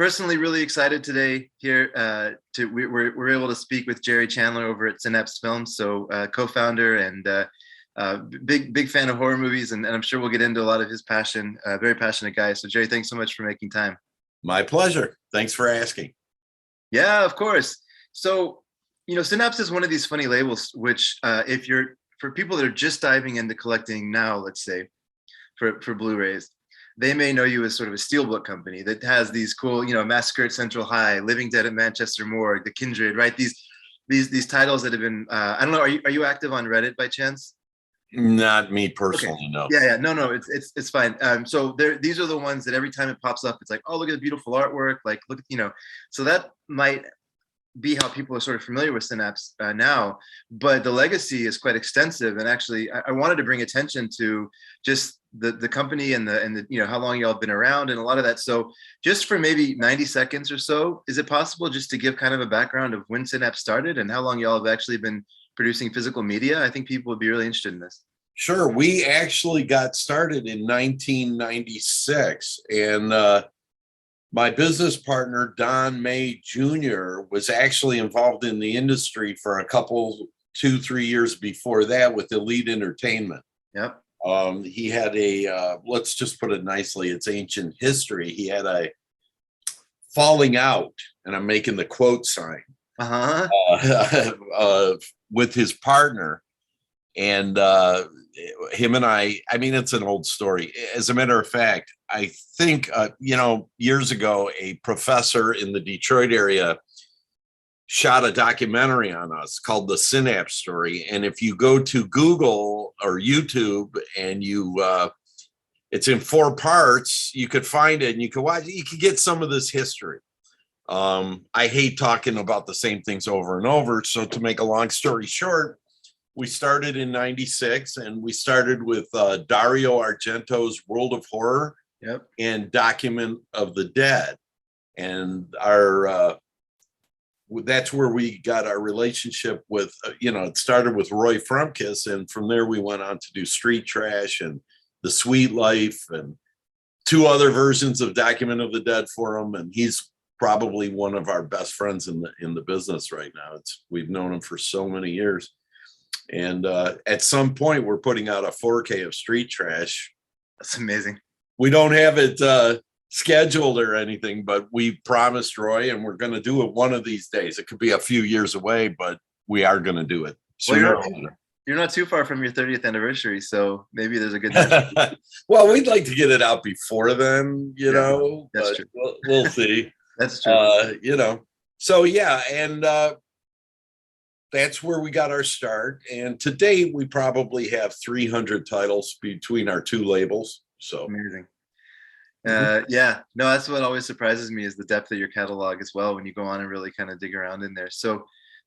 personally really excited today here we're able to speak with Jerry Chandler over at Synapse Films, so co-founder and big fan of horror movies, and I'm sure we'll get into a lot of his passion. Very passionate guy. So Jerry, thanks so much for making time. My pleasure. Thanks for asking. Yeah, of course. So, Synapse is one of these funny labels, which for people that are just diving into collecting now, let's say, for Blu-rays, they may know you as sort of a steelbook company that has these cool, Massacre at Central High, Living Dead at Manchester Morgue, The Kindred, right? These titles that have been, I don't know, are you active on Reddit by chance? Not me personally, okay. no. Yeah, no, it's fine. So these are the ones that every time it pops up, it's like, oh, look at the beautiful artwork, like look at, so that might be how people are sort of familiar with Synapse now, but the legacy is quite extensive. And actually, I wanted to bring attention to just the company and the how long y'all have been around and a lot of that. So just for maybe 90 seconds or so, is it possible just to give kind of a background of when Synapse started and how long y'all have actually been producing physical media? I think people would be really interested in this. Sure. We actually got started in 1996, and my business partner, Don May Jr., was actually involved in the industry for a couple, 2-3 years before that with Elite Entertainment. Yep. He had let's just put it nicely, it's ancient history. He had a falling out, and I'm making the quote sign, with his partner. And him and I mean, it's an old story. As a matter of fact, I think, years ago, a professor in the Detroit area shot a documentary on us called The Synapse Story. And if you go to Google or YouTube and it's in 4 parts, you could find it and you could watch it. You could get some of this history. I hate talking about the same things over and over. So to make a long story short, we started in 96, and we started with Dario Argento's World of Horror. Yep. And Document of the Dead. And that's where we got our relationship with, it started with Roy Frumkes, and from there we went on to do Street Trash and The Sweet Life and 2 other versions of Document of the Dead for him. And he's probably one of our best friends in the business right now. We've known him for so many years. And at some point, we're putting out a 4K of Street Trash. That's amazing. We don't have it scheduled or anything, but we promised Roy, and we're going to do it one of these days. It could be a few years away, but we are going to do it sooner or later. You're not too far from your 30th anniversary, so maybe there's a good time. Well, we'd like to get it out before then, know. That's true. We'll see. That's true. So yeah, and that's where we got our start. And to date, we probably have 300 titles between our 2 labels. So amazing. Yeah, no, that's what always surprises me is the depth of your catalog as well when you go on and really kind of dig around in there. So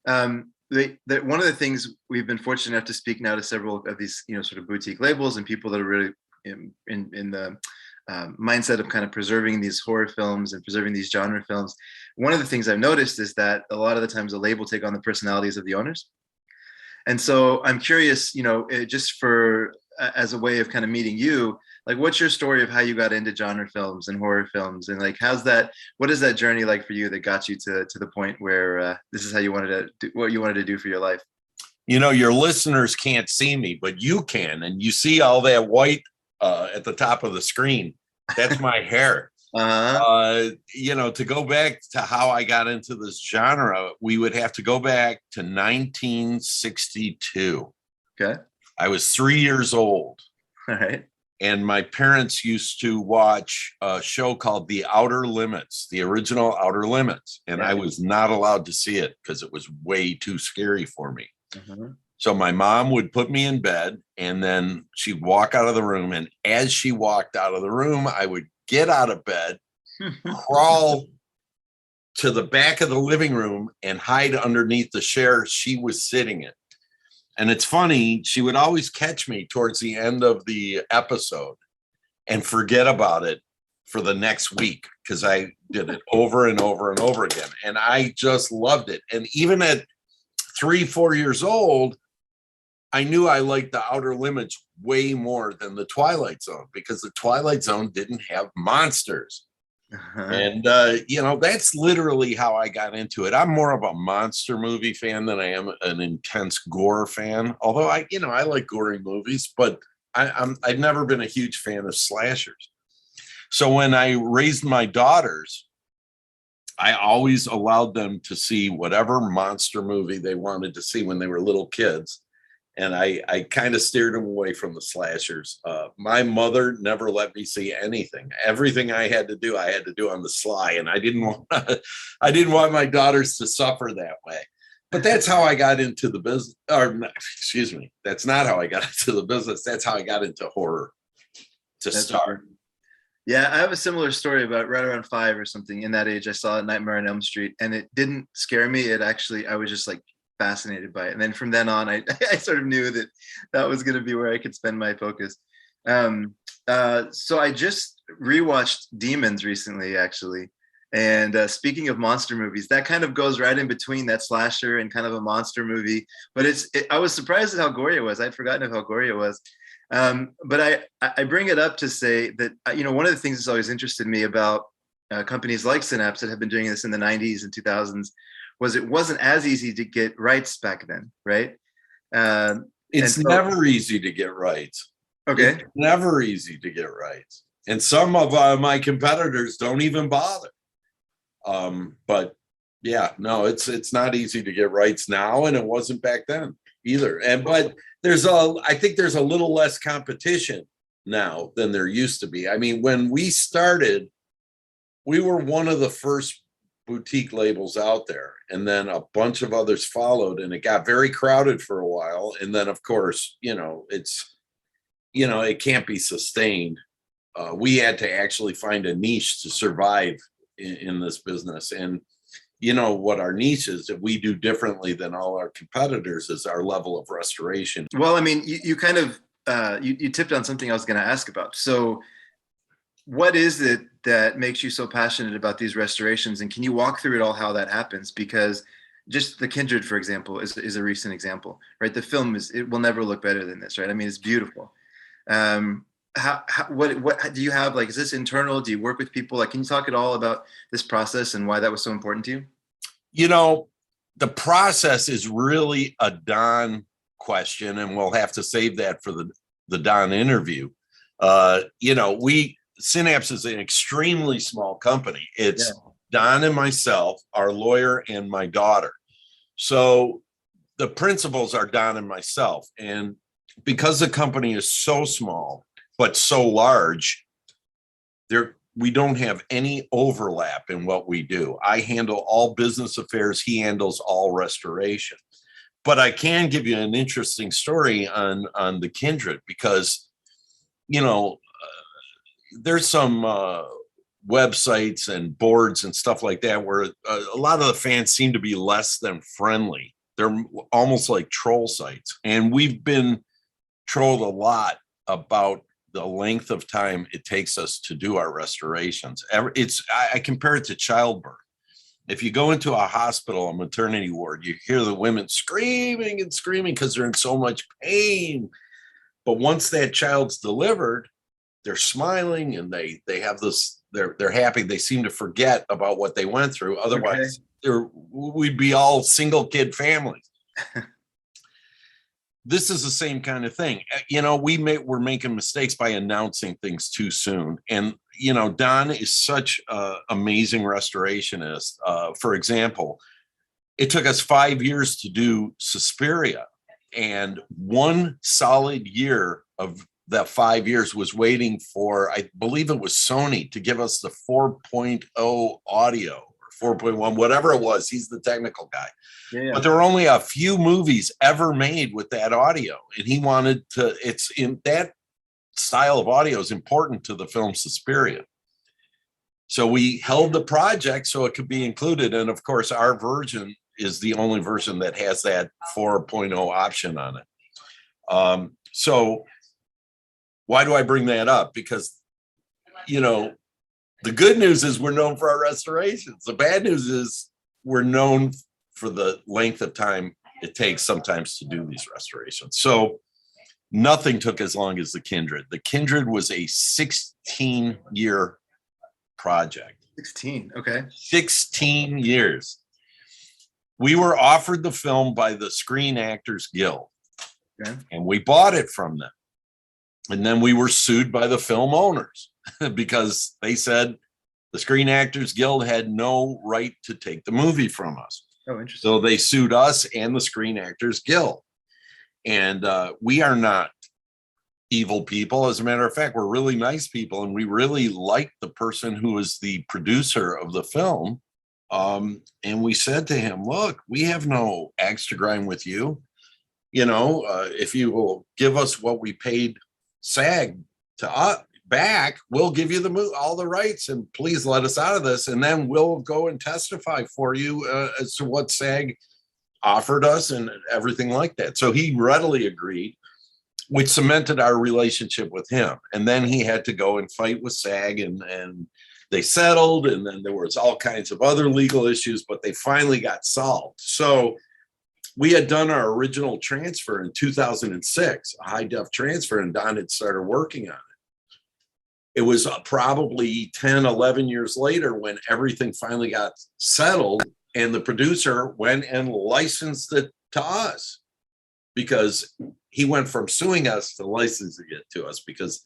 one of the things we've been fortunate enough to speak now to several of these, sort of boutique labels and people that are really in the mindset of kind of preserving these horror films and preserving these genre films. One of the things I've noticed is that a lot of the times the label take on the personalities of the owners. And so I'm curious, just for as a way of kind of meeting you, like, what's your story of how you got into genre films and horror films, and like, what is that journey like for you that got you to the point where this is how you wanted to do what you wanted to do for your life? Your listeners can't see me, but you can, and you see all that white at the top of the screen. That's my hair. To go back to how I got into this genre, we would have to go back to 1962. Okay. I was 3 years old. All right. And my parents used to watch a show called The Outer Limits, the original Outer Limits. And I was not allowed to see it because it was way too scary for me. Mm-hmm. So my mom would put me in bed, and then she'd walk out of the room. And as she walked out of the room, I would get out of bed, crawl to the back of the living room, and hide underneath the chair she was sitting in. And it's funny, she would always catch me towards the end of the episode and forget about it for the next week, because I did it over and over and over again. And I just loved it. And even at 3-4 years old, I knew I liked the Outer Limits way more than the Twilight Zone, because the Twilight Zone didn't have monsters. Uh-huh. And, that's literally how I got into it. I'm more of a monster movie fan than I am an intense gore fan. Although I like gory movies, but I've never been a huge fan of slashers. So when I raised my daughters, I always allowed them to see whatever monster movie they wanted to see when they were little kids. And I kind of steered them away from the slashers. My mother never let me see anything. Everything I had to do on the sly, and I didn't want my daughters to suffer that way. But that's how I got into the business. Or excuse me, that's not how I got into the business. That's how I got into horror to start. Yeah, I have a similar story about right around 5 or something. In that age, I saw Nightmare on Elm Street, and it didn't scare me. I was just like fascinated by it. And then from then on, I, I sort of knew that that was going to be where I could spend my focus. So I just rewatched Demons recently, actually. And speaking of monster movies, that kind of goes right in between that slasher and kind of a monster movie. But I was surprised at how gory it was. I'd forgotten of how gory it was. But I bring it up to say that, one of the things that's always interested me about companies like Synapse that have been doing this in the 90s and 2000s was it wasn't as easy to get rights back then, right? It's never easy to get rights. Okay. It's never easy to get rights. And some of my competitors don't even bother. But yeah, no, it's not easy to get rights now, and it wasn't back then either. But I think there's a little less competition now than there used to be. I mean, when we started, we were one of the first boutique labels out there, and then a bunch of others followed, and it got very crowded for a while. And then, of course, it can't be sustained. We had to actually find a niche to survive in this business. And what our niche is that we do differently than all our competitors is our level of restoration. Well, I mean, you kind of you tipped on something I was going to ask about. So what is it that makes you so passionate about these restorations, and can you walk through it all, how that happens? Because just the Kindred, for example, is a recent example, right? The film it will never look better than this, right? I mean, it's beautiful. What do you have, like, is this internal? Do you work with people? Like, can you talk at all about this process and why that was so important to you? The process is really a Don question, and we'll have to save that for the Don interview. Synapse is an extremely small company. It's Don and myself, our lawyer, and my daughter. So the principals are Don and myself. And because the company is so small, but so large, we don't have any overlap in what we do. I handle all business affairs. He handles all restoration. But I can give you an interesting story on the Kindred, because, there's some websites and boards and stuff like that where a lot of the fans seem to be less than friendly. They're almost like troll sites. And we've been trolled a lot about the length of time it takes us to do our restorations. I compare it to childbirth. If you go into a hospital, a maternity ward, you hear the women screaming and screaming because they're in so much pain. But once that child's delivered, they're smiling and they have this, they're happy. They seem to forget about what they went through. Otherwise, we'd be all single kid families. This is the same kind of thing. We're making mistakes by announcing things too soon. And, Don is such an amazing restorationist. For example, it took us 5 years to do Suspiria, and 1 solid year of that 5 years was waiting for, I believe it was Sony, to give us the 4.0 audio or 4.1, whatever it was. He's the technical guy. Yeah. But there were only a few movies ever made with that audio. And he wanted to, it's in that style of audio is important to the film Suspiria. So we held the project so it could be included. And of course, our version is the only version that has that 4.0 option on it. So why do I bring that up? Because, the good news is we're known for our restorations. The bad news is we're known for the length of time it takes sometimes to do these restorations. So nothing took as long as the Kindred. The Kindred was a 16-year project. 16. Okay. 16 years. We were offered the film by the Screen Actors Guild, Okay. and we bought it from them. And then we were sued by the film owners because they said the Screen Actors Guild had no right to take the movie from us. Oh, interesting. So they sued us and the Screen Actors Guild. And we are not evil people. As a matter of fact, we're really nice people. And we really liked the person who was the producer of the film. And we said to him, look, we have no axe to grind with you. You know, if you will give us what we paid SAG to back, we'll give you all the rights, and please let us out of this. And then we'll go and testify for you as to what SAG offered us and everything like that. So he readily agreed, which cemented our relationship with him. And then he had to go and fight with SAG, and they settled. And then there was all kinds of other legal issues, but they finally got solved. So we had done our original transfer in 2006, a high def transfer, and Don had started working on it. It was probably 10, 11 years later when everything finally got settled, and the producer went and licensed it to us, because he went from suing us to licensing it to us, because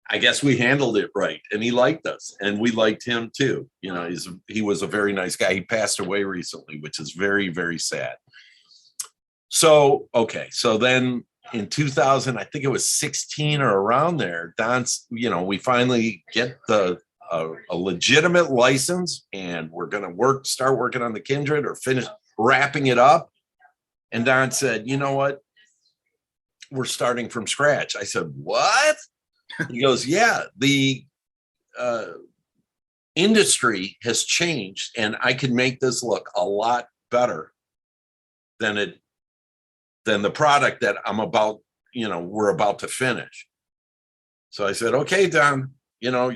I guess we handled it right, and he liked us and we liked him too. You know, he was a very nice guy. He passed away recently, which is very, very sad. So, okay. So then in 2000, I think it was 16 or around there, Don's, you know, we finally get a legitimate license, and we're going to start working on the Kindred, or finish wrapping it up. And Don said, you know what? We're starting from scratch. I said, what? He goes, yeah, the industry has changed, and I can make this look a lot better than the product that we're about to finish. So I said, okay, Don, you know,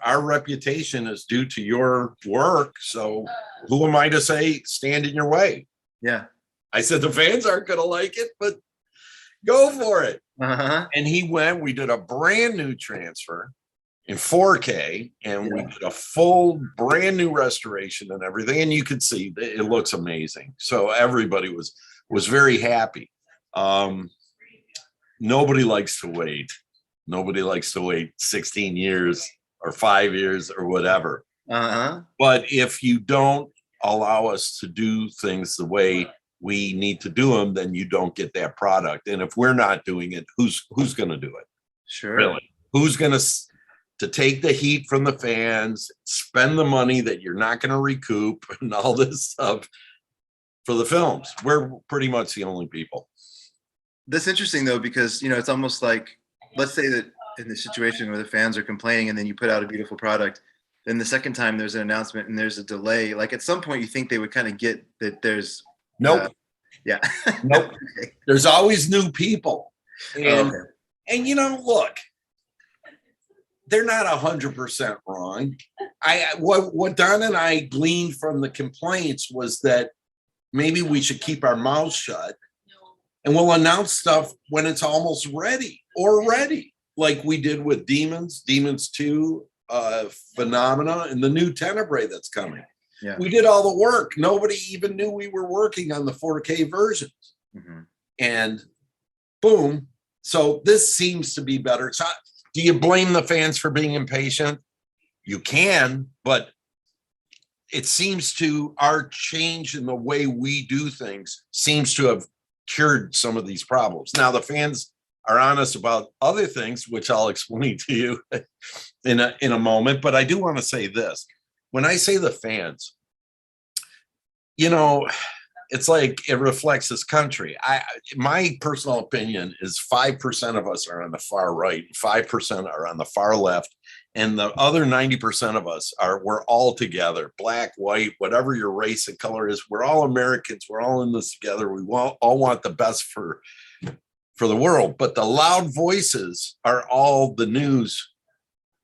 our reputation is due to your work. So who am I to say stand in your way? Yeah. I said, the fans aren't going to like it, but go for it. Uh-huh. And we did a brand new transfer in 4K, and we did a full brand new restoration and everything. And you could see it looks amazing. So everybody was very happy. Nobody likes to wait. Nobody likes to wait 16 years or 5 years or whatever. Uh-huh. But if you don't allow us to do things the way we need to do them, then you don't get that product. And if we're not doing it, who's going to do it? Sure. Really? Who's going to take the heat from the fans, spend the money that you're not going to recoup, and all this stuff for the films? We're pretty much the only people. That's interesting though, because, you know, it's almost like, let's say that in the situation where the fans are complaining and then you put out a beautiful product, then the second time there's an announcement and there's a delay, like at some point you think they would kind of get that there's nope. Yeah. Nope. Okay. There's always new people. And, okay. And you know, look, they're not 100% wrong. What Don and I gleaned from the complaints was that maybe we should keep our mouths shut, and we'll announce stuff when it's almost ready, like we did with Demons 2, Phenomena, and the new Tenebrae that's coming. Yeah. We did all the work. Nobody even knew we were working on the 4K versions. Mm-hmm. And boom. So this seems to be better. So do you blame the fans for being impatient? You can, but it seems our change in the way we do things seems to have cured some of these problems. Now the fans are honest about other things, which I'll explain to you in a moment. But I do want to say this. When I say the fans, you know, it's like it reflects this country. My personal opinion is 5% of us are on the far right, 5% are on the far left, and the other 90% of us we're all together, black, white, whatever your race and color is. We're all Americans. We're all in this together. We all want the best for the world. But the loud voices are all the news.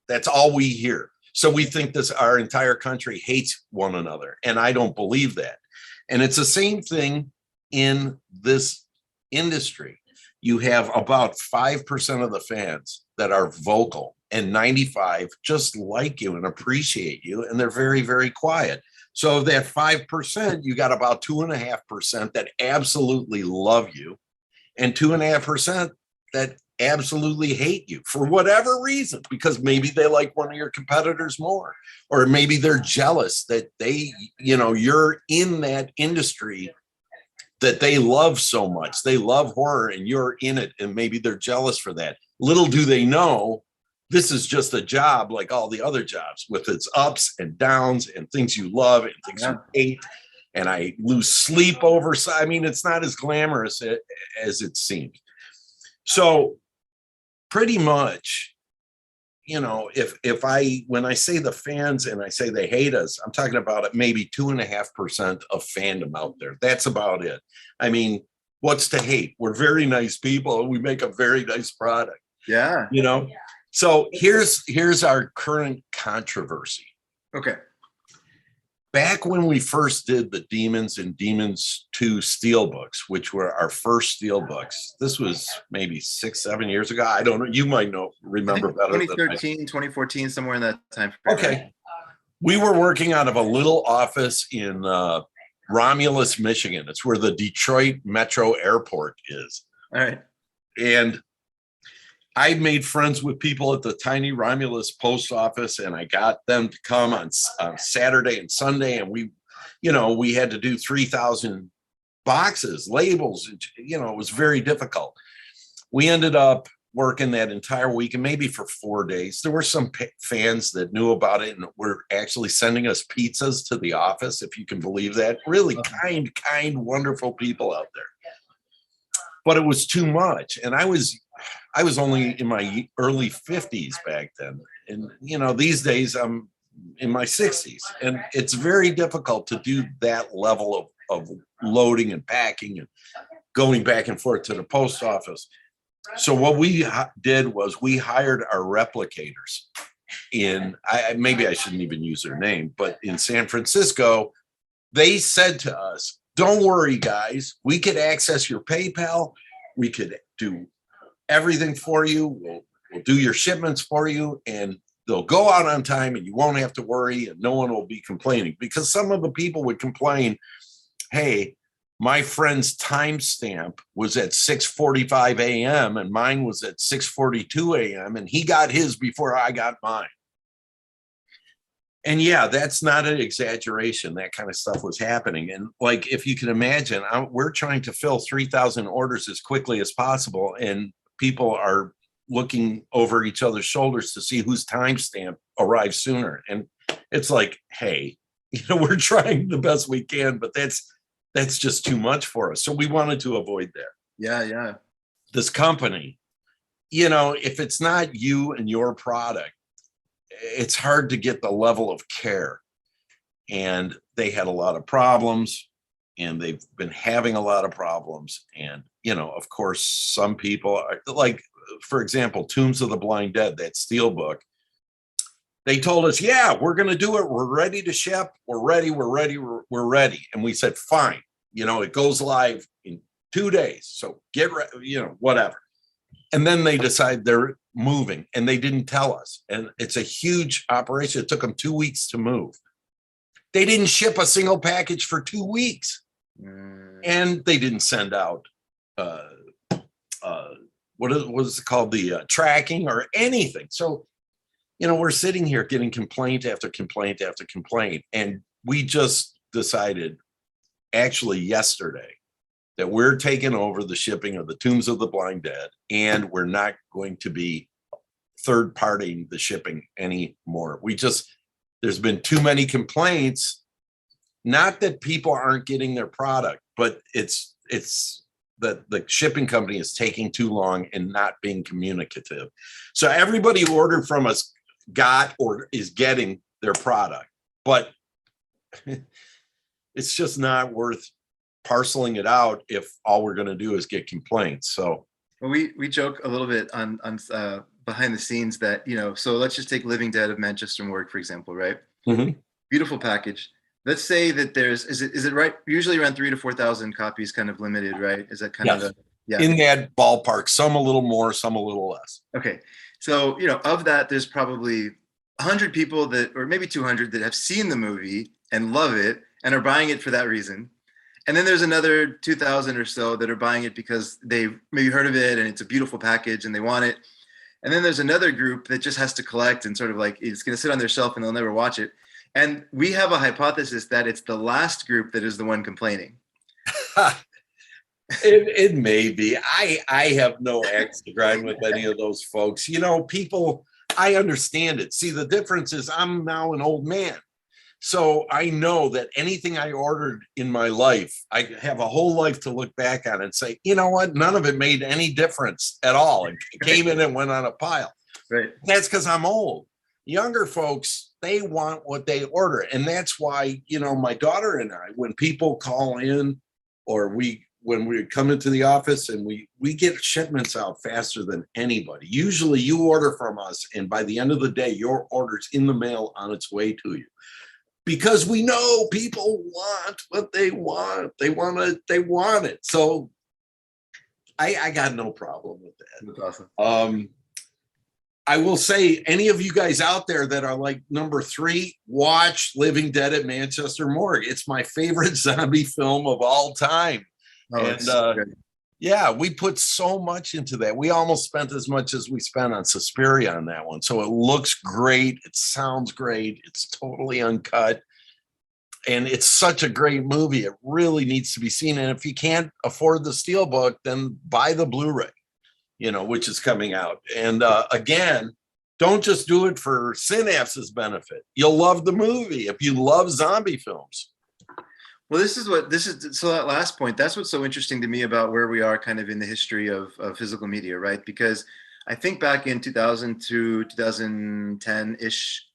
That's all we hear. So we think our entire country hates one another. And I don't believe that. And it's the same thing in this industry. You have about 5% of the fans that are vocal and 95 just like you and appreciate you, and they're very, very quiet. So that 5%, you got about 2.5% that absolutely love you, and 2.5% that absolutely hate you for whatever reason, because maybe they like one of your competitors more, or maybe they're jealous that you're in that industry that they love so much. They love horror and you're in it, and maybe they're jealous for that. Little do they know, this is just a job like all the other jobs, with its ups and downs and things you love and things you hate. And I lose sleep over. I mean, it's not as glamorous as it seems. So pretty much, when I say the fans and I say they hate us, I'm talking about it, maybe 2.5% of fandom out there. That's about it. I mean, what's to hate? We're very nice people. We make a very nice product. Yeah. So here's our current controversy. Okay. Back when we first did the Demons and Demons 2 steelbooks, which were our first steelbooks, this was maybe 6-7 years ago. I don't know. You might remember better. 2013, 2014, somewhere in that time frame. Okay. Right? We were working out of a little office in Romulus, Michigan. It's where the Detroit Metro Airport is. All right. And I made friends with people at the tiny Romulus post office, and I got them to come on Saturday and Sunday. And we had to do 3,000 boxes, labels. It was very difficult. We ended up working that entire week, and maybe for 4 days. There were some fans that knew about it and were actually sending us pizzas to the office, if you can believe that. Really kind, wonderful people out there. But it was too much. And I was only in my early 50s back then. And, these days I'm in my 60s. And it's very difficult to do that level of loading and packing and going back and forth to the post office. So what we did was we hired our replicators maybe I shouldn't even use their name, but in San Francisco. They said to us, don't worry, guys, we could access your PayPal. We could do everything for you. We'll do your shipments for you, and they'll go out on time, and you won't have to worry, and no one will be complaining. Because some of the people would complain, hey, my friend's timestamp was at 6:45 a.m. and mine was at 6:42 a.m. and he got his before I got mine. And yeah, that's not an exaggeration. That kind of stuff was happening. And like, if you can imagine, we're trying to fill 3,000 orders as quickly as possible. And people are looking over each other's shoulders to see whose timestamp arrives sooner. And it's like, hey, we're trying the best we can, but that's just too much for us. So we wanted to avoid that. Yeah. This company, if it's not you and your product, it's hard to get the level of care. And they had a lot of problems, and they've been having a lot of problems. And, of course, some people are like, for example, Tombs of the Blind Dead, that steelbook. They told us, yeah, we're going to do it. We're ready to ship. We're ready. And we said, fine. It goes live in 2 days. So get ready, whatever. And then they decide they're moving, and they didn't tell us. And it's a huge operation. It took them 2 weeks to move. They didn't ship a single package for 2 weeks. And they didn't send out, what is it called? The tracking or anything. So, we're sitting here getting complaint after complaint after complaint. And we just decided actually yesterday that we're taking over the shipping of the Tombs of the Blind Dead, and we're not going to be third partying the shipping anymore. There's been too many complaints, not that people aren't getting their product, but it's that the shipping company is taking too long and not being communicative. So everybody who ordered from us got or is getting their product, but it's just not worth parceling it out if all we're going to do is get complaints. So we joke a little bit on behind the scenes that, so let's just take Living Dead of Manchester Morgue, for example, right? Mm-hmm. Beautiful package. Let's say that is it right? Usually around 3,000 to 4,000 copies, kind of limited, right? Is that kind of in that ballpark? Some a little more, some a little less. Okay. So, you know, of that, there's probably 100 people that, or maybe 200 that have seen the movie and love it and are buying it for that reason. And then there's another 2,000 or so that are buying it because they maybe heard of it and it's a beautiful package and they want it. And then there's another group that just has to collect and sort of like it's going to sit on their shelf and they'll never watch it. And we have a hypothesis that it's the last group that is the one complaining. It may be. I have no axe to grind with any of those folks. You know, people, I understand it. See, the difference is I'm now an old man. So I know that anything I ordered in my life, I have a whole life to look back on and say, you know what? None of it made any difference at all. It came in and went on a pile. Right. That's because I'm old. Younger folks, they want what they order. And that's why, you know, my daughter and I, when people call in or when we come into the office and we get shipments out faster than anybody. Usually you order from us and by the end of the day, your order's in the mail on its way to you. Because we know people want what they want. They want it. So I got no problem with that. That's awesome. I will say, any of you guys out there that are like number 3, watch Living Dead at Manchester Morgue. It's my favorite zombie film of all time. Oh, and so yeah, we put so much into that. We almost spent as much as we spent on Suspiria on that one. So it looks great. It sounds great. It's totally uncut. And it's such a great movie. It really needs to be seen. And if you can't afford the Steelbook, then buy the Blu-ray, you know, which is coming out. And again, don't just do it for Synapse's benefit. You'll love the movie if you love zombie films. Well, so that last point, that's what's so interesting to me about where we are kind of in the history of physical media, right? Because I think back in 2000 to 2010-ish,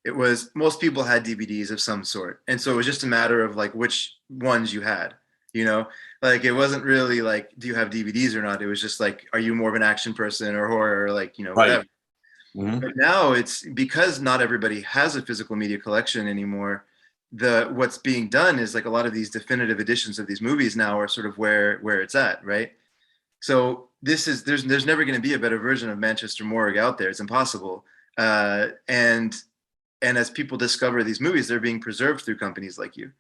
it was most people had DVDs of some sort. And so it was just a matter of like which ones you had, you know, like it wasn't really like, do you have DVDs or not? It was just like, are you more of an action person or horror or like, you know, whatever. Mm-hmm. But now it's because not everybody has a physical media collection anymore. What's being done is like a lot of these definitive editions of these movies now are sort of where it's at, right? So there's never going to be a better version of Manchester Morgue out there. It's impossible. And as people discover these movies, they're being preserved through companies like you.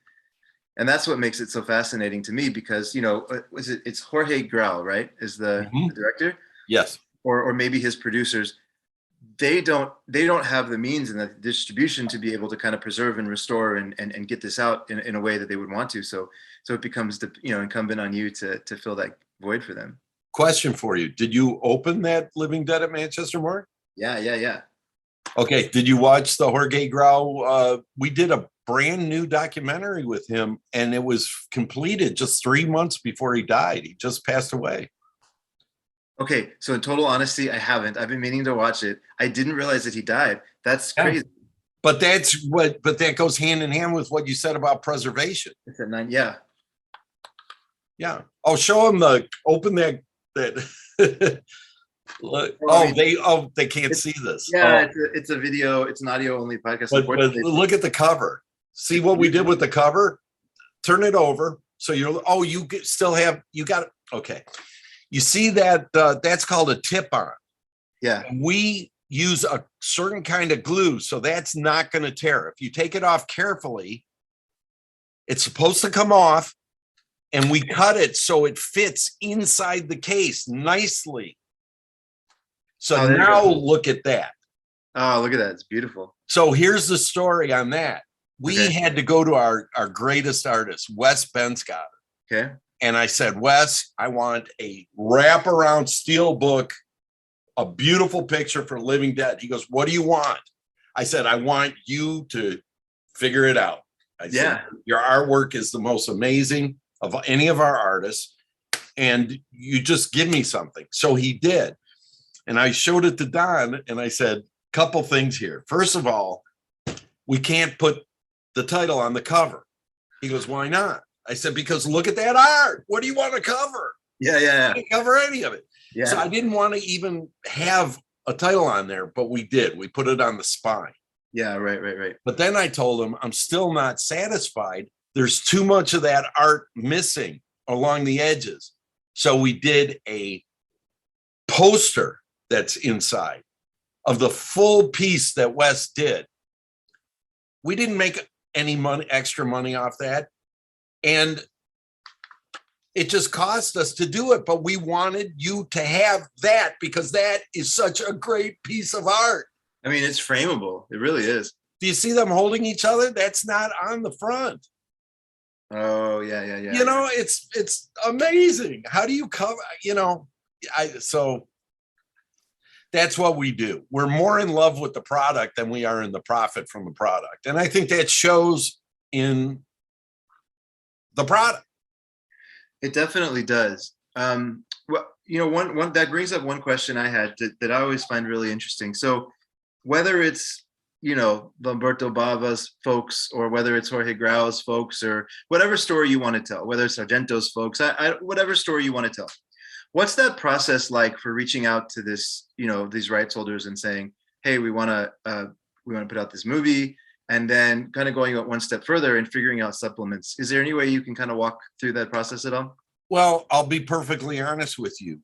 And that's what makes it so fascinating to me because, you know, it's Jorge Grau, right? Is the director? Yes. Or maybe his producers. They don't have the means and the distribution to be able to kind of preserve and restore and get this out in a way that they would want to. So it becomes incumbent on you to fill that void for them. Question for you. Did you open that Living Dead at Manchester Morgue? Yeah. Okay. Did you watch the Jorge Grau? We did a brand new documentary with him and it was completed just 3 months before he died. He just passed away. Okay, so in total honesty, I haven't. I've been meaning to watch it. I didn't realize that he died. That's crazy. But that goes hand in hand with what you said about preservation. It's at 9. Yeah. Yeah. Oh, show him open that. Look, they can't see this. Yeah, it's a video. It's an audio only podcast. But look at the cover. See what we did with the cover? Turn it over. So you got it. Okay. You see that that's called a tip-on. Yeah. We use a certain kind of glue, so that's not going to tear. If you take it off carefully, it's supposed to come off, and we cut it so it fits inside the case nicely. So now look at that. Oh, look at that. It's beautiful. So here's the story on that. We had to go to our greatest artist, Wes Benscotter. Okay. And I said, Wes, I want a wraparound steel book, a beautiful picture for Living Dead. He goes, what do you want? I said, I want you to figure it out. I said, your artwork is the most amazing of any of our artists. And you just give me something. So he did. And I showed it to Don and I said, couple things here. First of all, we can't put the title on the cover. He goes, why not? I said, because look at that art. What do you want to cover? Yeah. I didn't cover any of it. Yeah. So I didn't want to even have a title on there, but we did. We put it on the spine. Yeah, right. But then I told him, I'm still not satisfied. There's too much of that art missing along the edges. So we did a poster that's inside. of the full piece that Wes did. We didn't make any money, extra money off that. And it just cost us to do it. But we wanted you to have that because that is such a great piece of art. I mean, it's frameable. It really is. Do you see them holding each other? That's not on the front. Oh, yeah. You know, it's amazing. How do you cover, you know, so that's what we do. We're more in love with the product than we are in the profit from the product. And I think that shows in the product. It definitely does. Well, you know, one that brings up one question I had that I always find really interesting. So whether it's, you know, Lamberto Bava's folks, or whether it's Jorge Grau's folks, or whatever story you want to tell, whether it's Sargento's folks, whatever story you want to tell, what's that process like for reaching out to this, you know, these rights holders and saying, hey, we want to put out this movie, and then kind of going one step further and figuring out supplements? Is there any way you can kind of walk through that process at all? Well, I'll be perfectly honest with you.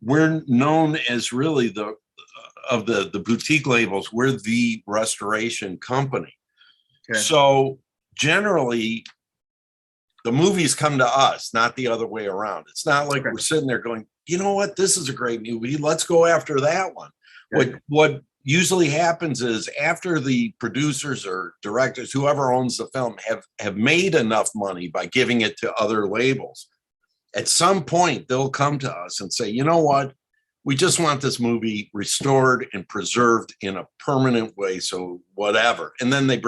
We're known as really the boutique labels. We're the restoration company. Okay. So generally, the movies come to us, not the other way around. It's not like we're sitting there going, you know what, this is a great movie, let's go after that one. Okay. What usually happens is after the producers or directors, whoever owns the film, have made enough money by giving it to other labels, at some point they'll come to us and say, you know what, we just want this movie restored and preserved in a permanent way, so whatever. And then they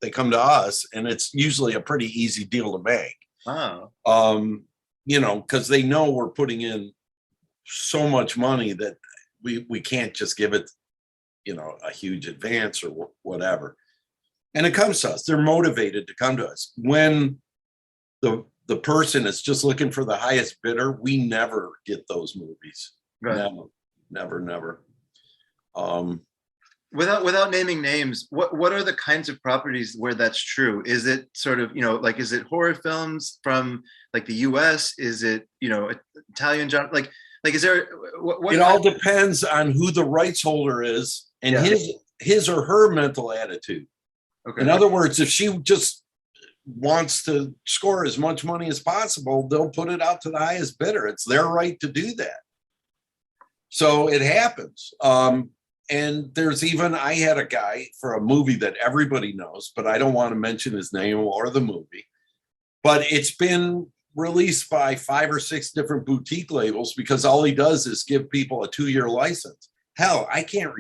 come to us, and it's usually a pretty easy deal to make. Wow. You know, because they know we're putting in so much money that we can't just give it, you know, a huge advance or whatever. And it comes to us. They're motivated to come to us. When the person is just looking for the highest bidder, we never get those movies. Right. Never. Without naming names, what are the kinds of properties where that's true? Is it sort of, you know, like, is it horror films from like the US? Is it, you know, Italian genre? Like is there what it all depends on who the rights holder is and his or her mental attitude. Okay. In other words, if she just wants to score as much money as possible, they'll put it out to the highest bidder. It's their right to do that. So it happens. And there's even, I had a guy for a movie that everybody knows, but I don't want to mention his name or the movie, but it's been released by 5 or 6 different boutique labels because all he does is give people a 2-year license. Hell, I can't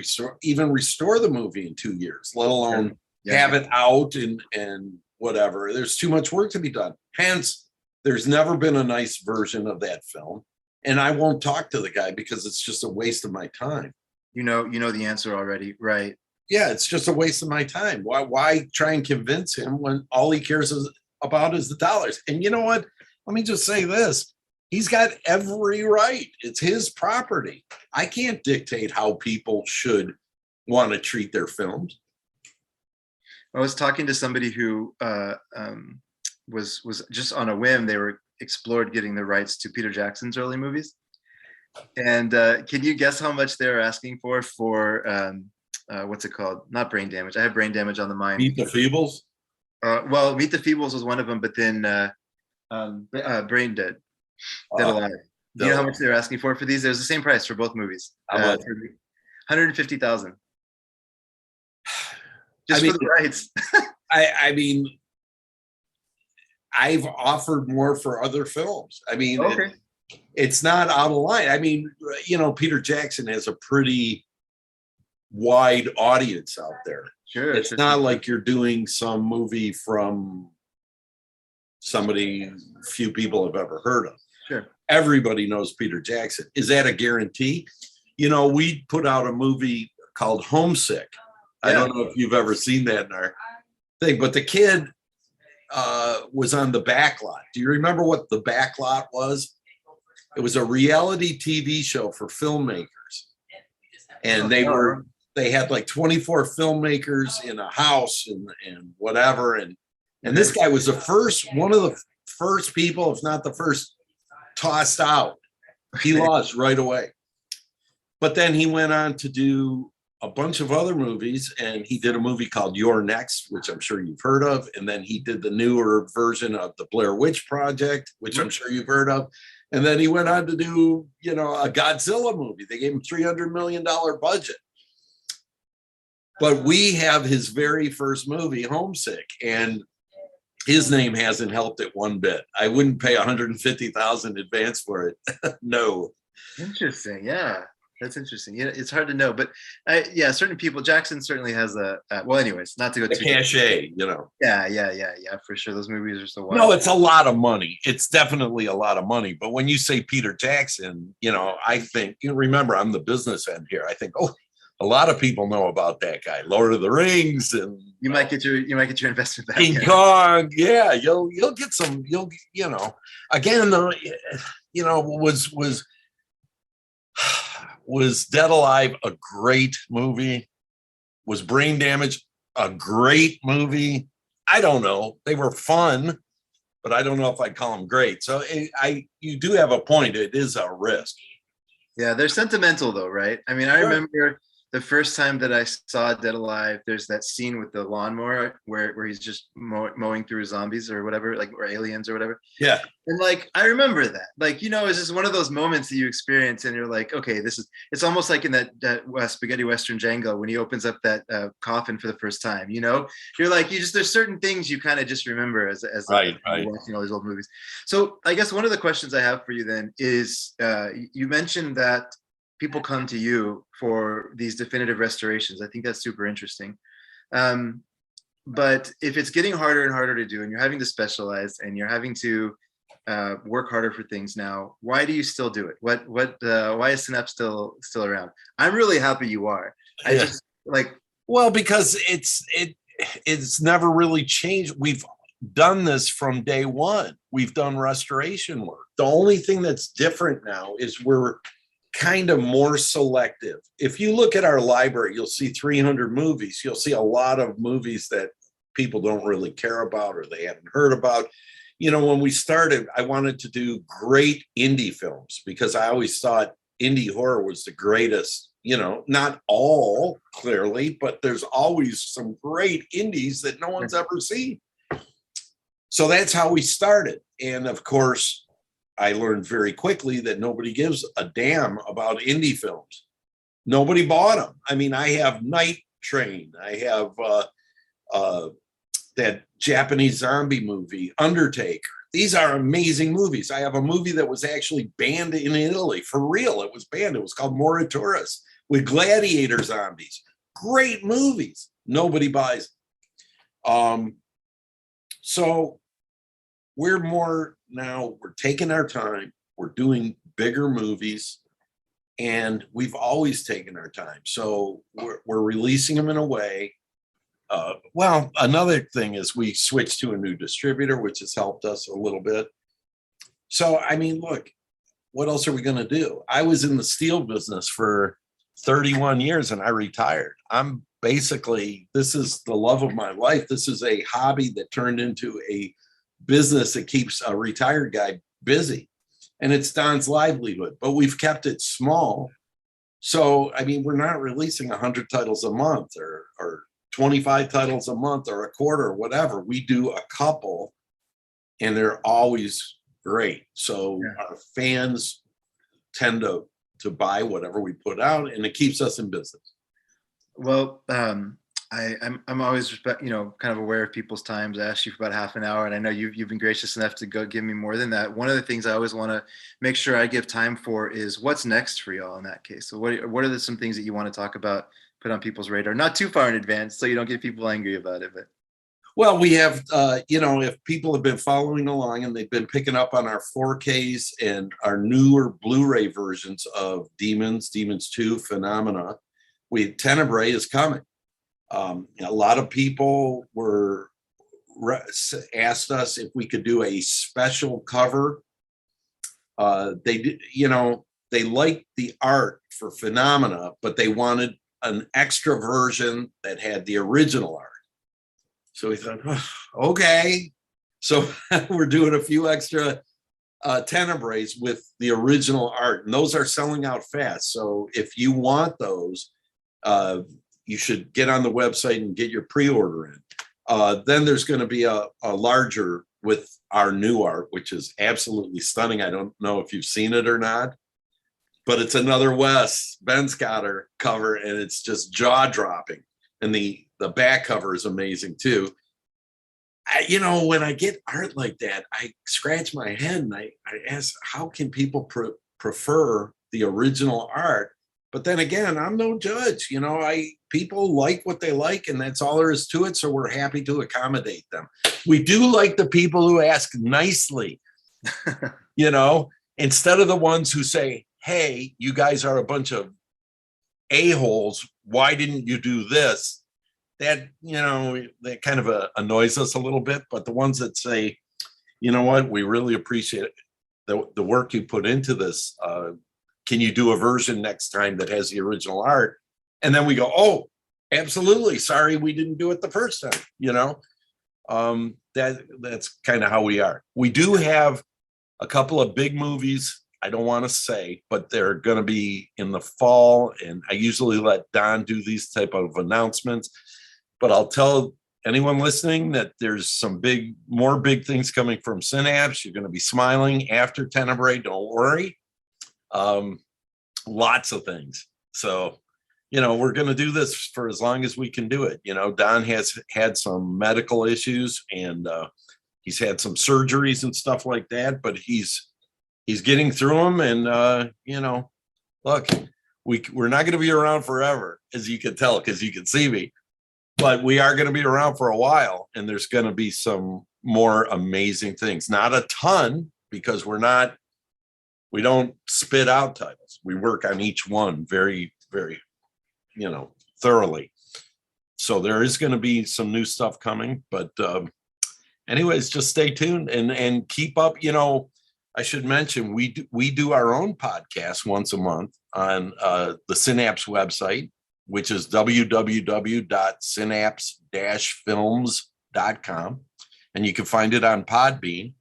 even restore the movie in 2 years, let alone have it out and whatever. There's too much work to be done. Hence, there's never been a nice version of that film. And I won't talk to the guy because it's just a waste of my time. You know the answer already, right? Yeah, it's just a waste of my time. Why try and convince him when all he cares about is the dollars? And you know what? Let me just say this. He's got every right. It's his property. I can't dictate how people should want to treat their films. I was talking to somebody who was just on a whim. They were explored getting the rights to Peter Jackson's early movies. And can you guess how much they're asking for what's it called? Not Brain Damage. I have Brain Damage on the mind. Meet the Feebles? Well, Meet the Feebles was one of them, but then Brain Dead. Dead Alive. Do you know how much they're asking for these? There's the same price for both movies. $150,000. Just for the rights. I mean, I've offered more for other films. I mean, okay. It's not out of line. I mean, you know, Peter Jackson has a pretty wide audience out there. Sure. It's not like you're doing some movie from somebody few people have ever heard of. Sure. Everybody knows Peter Jackson. Is that a guarantee? You know, we put out a movie called Homesick. Yeah. I don't know if you've ever seen that in our thing, but the kid was on the back lot. Do you remember what the back lot was? It was a reality TV show for filmmakers. And they had like 24 filmmakers in a house and whatever. And this guy was one of the first people, if not the first, tossed out. He lost right away. But then he went on to do a bunch of other movies, and he did a movie called You're Next, which I'm sure you've heard of. And then he did the newer version of the Blair Witch Project, which I'm sure you've heard of. And then he went on to do, you know, a Godzilla movie. They gave him $300 million budget. But we have his very first movie, Homesick, and his name hasn't helped it one bit. I wouldn't pay $150,000 in advance for it. No. Interesting. Yeah. That's interesting. Yeah, it's hard to know, but yeah, certain people. Jackson certainly has well, anyways, not to go too cachet, you know. Yeah, for sure. Those movies are so wild. No, it's a lot of money. It's definitely a lot of money. But when you say Peter Jackson, you know, I think, you remember, I'm the business end here. I think, oh, a lot of people know about that guy, Lord of the Rings, and you might get your investment back. King Kong. Yeah, you'll get some. You know, again, you know, was Dead Alive a great movie? Was Brain Damage a great movie? I don't know. They were fun, but I don't know if I'd call them great. So you do have a point. It is a risk. Yeah, they're sentimental though, right? I mean, I remember the first time that I saw Dead Alive, there's that scene with the lawnmower where he's just mowing through zombies or whatever, like, or aliens or whatever. Yeah. And like, I remember that, like, you know, it's just one of those moments that you experience and you're like, okay, it's almost like in that spaghetti Western Django, when he opens up that coffin for the first time, you know, you're like, there's certain things you kind of just remember as right. watching all these old movies. So I guess one of the questions I have for you then is, you mentioned that people come to you for these definitive restorations. I think that's super interesting. But if it's getting harder and harder to do, and you're having to specialize, and you're having to work harder for things now, why do you still do it? Why is Synapse still around? I'm really happy you are. I just like. Well, because it's never really changed. We've done this from day one. We've done restoration work. The only thing that's different now is we're kind of more selective. If you look at our library, you'll see 300 movies. You'll see a lot of movies that people don't really care about or they haven't heard about. You know, when we started, I wanted to do great indie films because I always thought indie horror was the greatest, you know, not all clearly, but there's always some great indies that no one's ever seen. So that's how we started. And of course, I learned very quickly that nobody gives a damn about indie films. Nobody bought them. I mean, I have Night Train. I have that Japanese zombie movie, Undertaker. These are amazing movies. I have a movie that was actually banned in Italy. For real, it was banned. It was called Moratoris with gladiator zombies. Great movies. Nobody buys. So we're more now, we're taking our time, we're doing bigger movies, and we've always taken our time. So we're releasing them in a way. Well, another thing is we switched to a new distributor, which has helped us a little bit. So, I mean, look, what else are we going to do? I was in the steel business for 31 years and I retired. I'm basically, this is the love of my life. This is a hobby that turned into a business that keeps a retired guy busy, and it's Don's livelihood, but we've kept it small. So, I mean, we're not releasing 100 titles a month or 25 titles a month or a quarter or whatever. We do a couple and they're always great. So our fans tend to buy whatever we put out, and it keeps us in business. Well, I'm always, you know, kind of aware of people's times. I asked you for about half an hour, and I know you've been gracious enough to go give me more than that. One of the things I always want to make sure I give time for is what's next for y'all in that case. So what are some things that you want to talk about, put on people's radar, not too far in advance, so you don't get people angry about it, but. Well, we have, you know, if people have been following along and they've been picking up on our 4Ks and our newer Blu-ray versions of Demons 2, Phenomena, Tenebrae is coming. A lot of people asked us if we could do a special cover. They did, you know, they liked the art for Phenomena, but they wanted an extra version that had the original art. So we thought, oh, okay. So we're doing a few extra Tenebres with the original art, and those are selling out fast. So if you want those, you should get on the website and get your pre-order in. Then there's going to be a larger with our new art, which is absolutely stunning. I don't know if you've seen it or not, but it's another Wes Ben Scotter cover, and it's just jaw-dropping. And the back cover is amazing too. When I get art like that, I scratch my head and I ask, how can people prefer the original art? But then again, I'm no judge. People like what they like, and that's all there is to it. So we're happy to accommodate them. We do like the people who ask nicely, instead of the ones who say, hey, you guys are a bunch of a-holes. Why didn't you do this? That kind of annoys us a little bit. But the ones that say, you know what, we really appreciate the work you put into this. Can you do a version next time that has the original art? And then we go, oh, absolutely. Sorry, we didn't do it the first time. That's kind of how we are. We do have a couple of big movies. I don't want to say, but they're going to be in the fall. And I usually let Don do these type of announcements. But I'll tell anyone listening that there's some more big things coming from Synapse. You're going to be smiling after Tenebrae. Don't worry. Lots of things. So, we're going to do this for as long as we can do it. Don has had some medical issues, and he's had some surgeries and stuff like that, but he's getting through them. And, look, we're not going to be around forever, as you can tell, because you can see me. But we are going to be around for a while, and there's going to be some more amazing things. Not a ton, because we don't spit out titles. We work on each one very, very, thoroughly. So there is going to be some new stuff coming. But anyways, just stay tuned and keep up. I should mention, we do our own podcast once a month on the Synapse website, which is www.synapse-films.com. And you can find it on Podbean.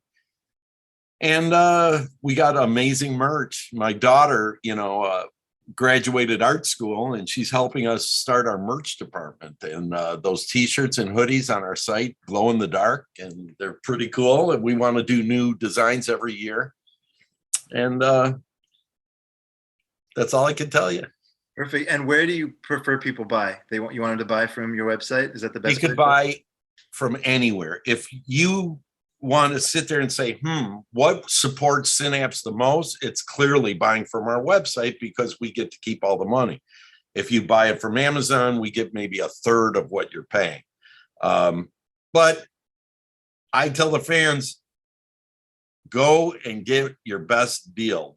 And we got amazing merch. My daughter, graduated art school, and she's helping us start our merch department. And those T-shirts and hoodies on our site glow in the dark, and they're pretty cool. And we want to do new designs every year. And that's all I can tell you. Perfect. And where do you prefer people buy? You want them to buy from your website? Is that the best? They could buy from anywhere. If you want to sit there and say, what supports Synapse the most? It's clearly buying from our website, because we get to keep all the money. If you buy it from Amazon, we get maybe a third of what you're paying. But I tell the fans, go and get your best deal.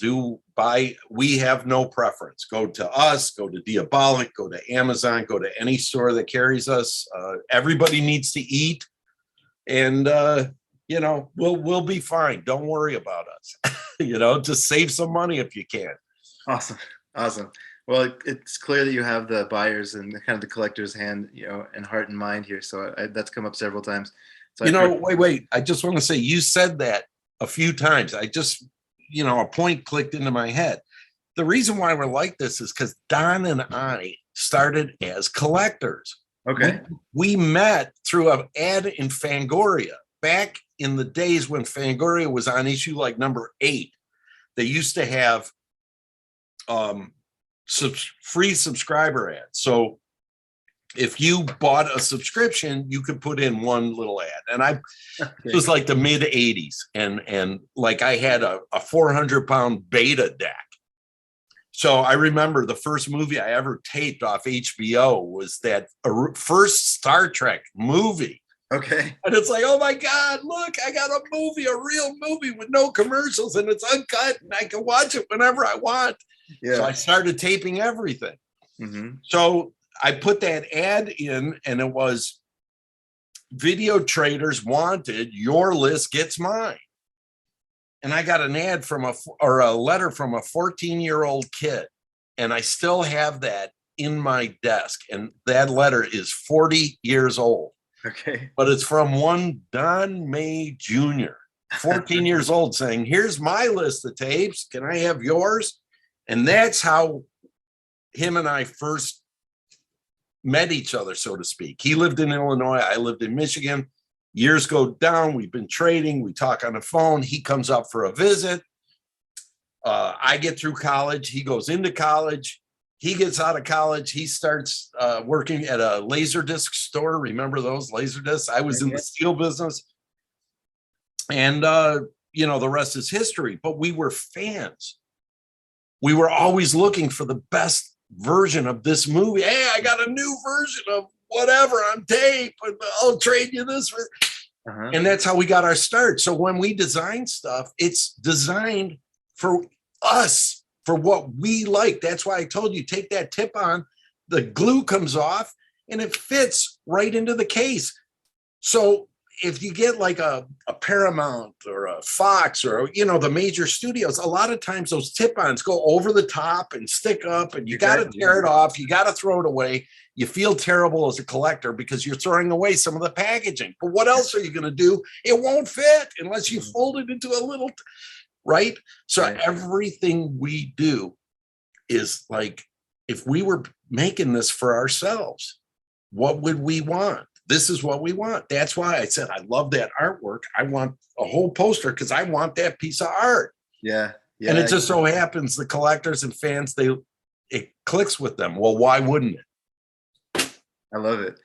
We have no preference. Go to us, go to Diabolic, go to Amazon, go to any store that carries us. Everybody needs to eat. And we'll be fine. Don't worry about us. Just save some money if you can. Awesome. Well, it's clear that you have the buyers and kind of the collector's hand, and heart and mind here. So that's come up several times. So wait. I just want to say, you said that a few times. I just, a point clicked into my head. The reason why we're like this is because Don and I started as collectors. Okay. We met through an ad in Fangoria. Back in the days when Fangoria was on issue like number 8, they used to have free subscriber ads. So if you bought a subscription, you could put in one little ad. And it was like the mid 80s. And like I had a 400-pound beta deck. So I remember the first movie I ever taped off HBO was that first Star Trek movie. Okay. And it's like, oh my God, look, I got a movie, a real movie with no commercials, and it's uncut, and I can watch it whenever I want. Yeah. So I started taping everything. Mm-hmm. So I put that ad in, and it was video traders wanted, your list gets mine. And I got an ad from a letter from a 14-year-old kid. And I still have that in my desk. And that letter is 40 years old. Okay. But it's from one Don May Jr. 14 years old saying, here's my list of tapes. Can I have yours? And that's how him and I first met each other, so to speak. He lived in Illinois. I lived in Michigan. Years go down. We've been trading. We talk on the phone. He comes up for a visit. I get through college. He goes into college. He gets out of college. He starts working at a Laserdisc store. Remember those Laserdiscs? I was in the steel business. And, the rest is history. But we were fans. We were always looking for the best version of this movie. Hey, I got a new version of whatever on tape. I'll trade you this. And that's how we got our start. So when we design stuff, it's designed for us, for what we like. That's why I told you, take that tip on, the glue comes off and it fits right into the case. So if you get like a Paramount or a Fox or, the major studios, a lot of times those tip-ons go over the top and stick up and you got to tear it off. You got to throw it away. You feel terrible as a collector because you're throwing away some of the packaging. But what else are you going to do? It won't fit unless you fold it into a little, right? So everything we do is like, if we were making this for ourselves, what would we want? This is what we want. That's why I said, I love that artwork. I want a whole poster because I want that piece of art. Yeah. And it just so happens the collectors and fans, it clicks with them. Well, why wouldn't it? I love it.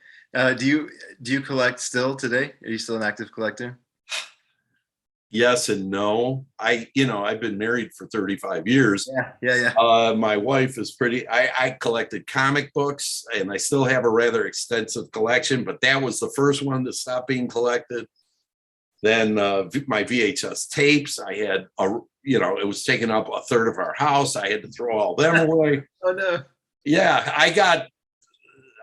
Do you collect still today? Are you still an active collector? Yes and no. I've been married for 35 years. Yeah. My wife is I collected comic books and I still have a rather extensive collection, but that was the first one to stop being collected. Then my VHS tapes, I had, it was taking up a third of our house. I had to throw all them away. Oh no. Yeah, I got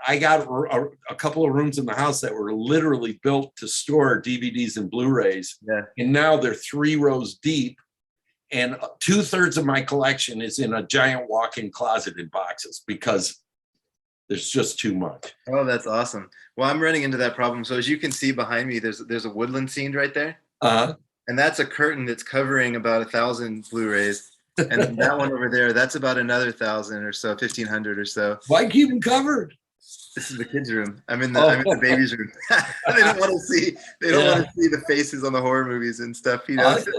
a couple of rooms in the house that were literally built to store DVDs and Blu-rays. Yeah. And now they're 3 rows deep. And 2/3 of my collection is in a giant walk-in closet in boxes because there's just too much. Oh, that's awesome. Well, I'm running into that problem. So as you can see behind me, there's a woodland scene right there. And that's a curtain that's covering about 1,000 Blu-rays. And then that one over there, that's about another 1,000 or so, 1,500 or so. Why keep them covered? This is the kids' room. I'm in the baby's room. They don't want to see. They don't want to see the faces on the horror movies and stuff. Awesome.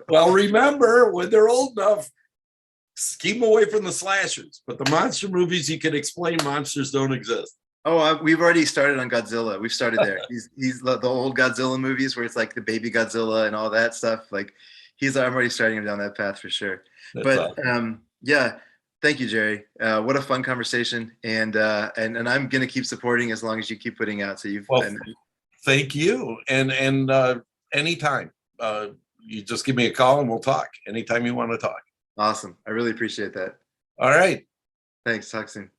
Well, remember when they're old enough, keep them away from the slashers. But the monster movies, you can explain monsters don't exist. Oh, we've already started on Godzilla. We've started there. He's the old Godzilla movies where it's like the baby Godzilla and all that stuff. Like I'm already starting him down that path for sure. That's awesome. Yeah. Thank you, Jerry. What a fun conversation, and I'm gonna keep supporting as long as you keep putting out. So thank you, and anytime you just give me a call and we'll talk anytime you want to talk. Awesome. I really appreciate that. All right. Thanks. Talk soon.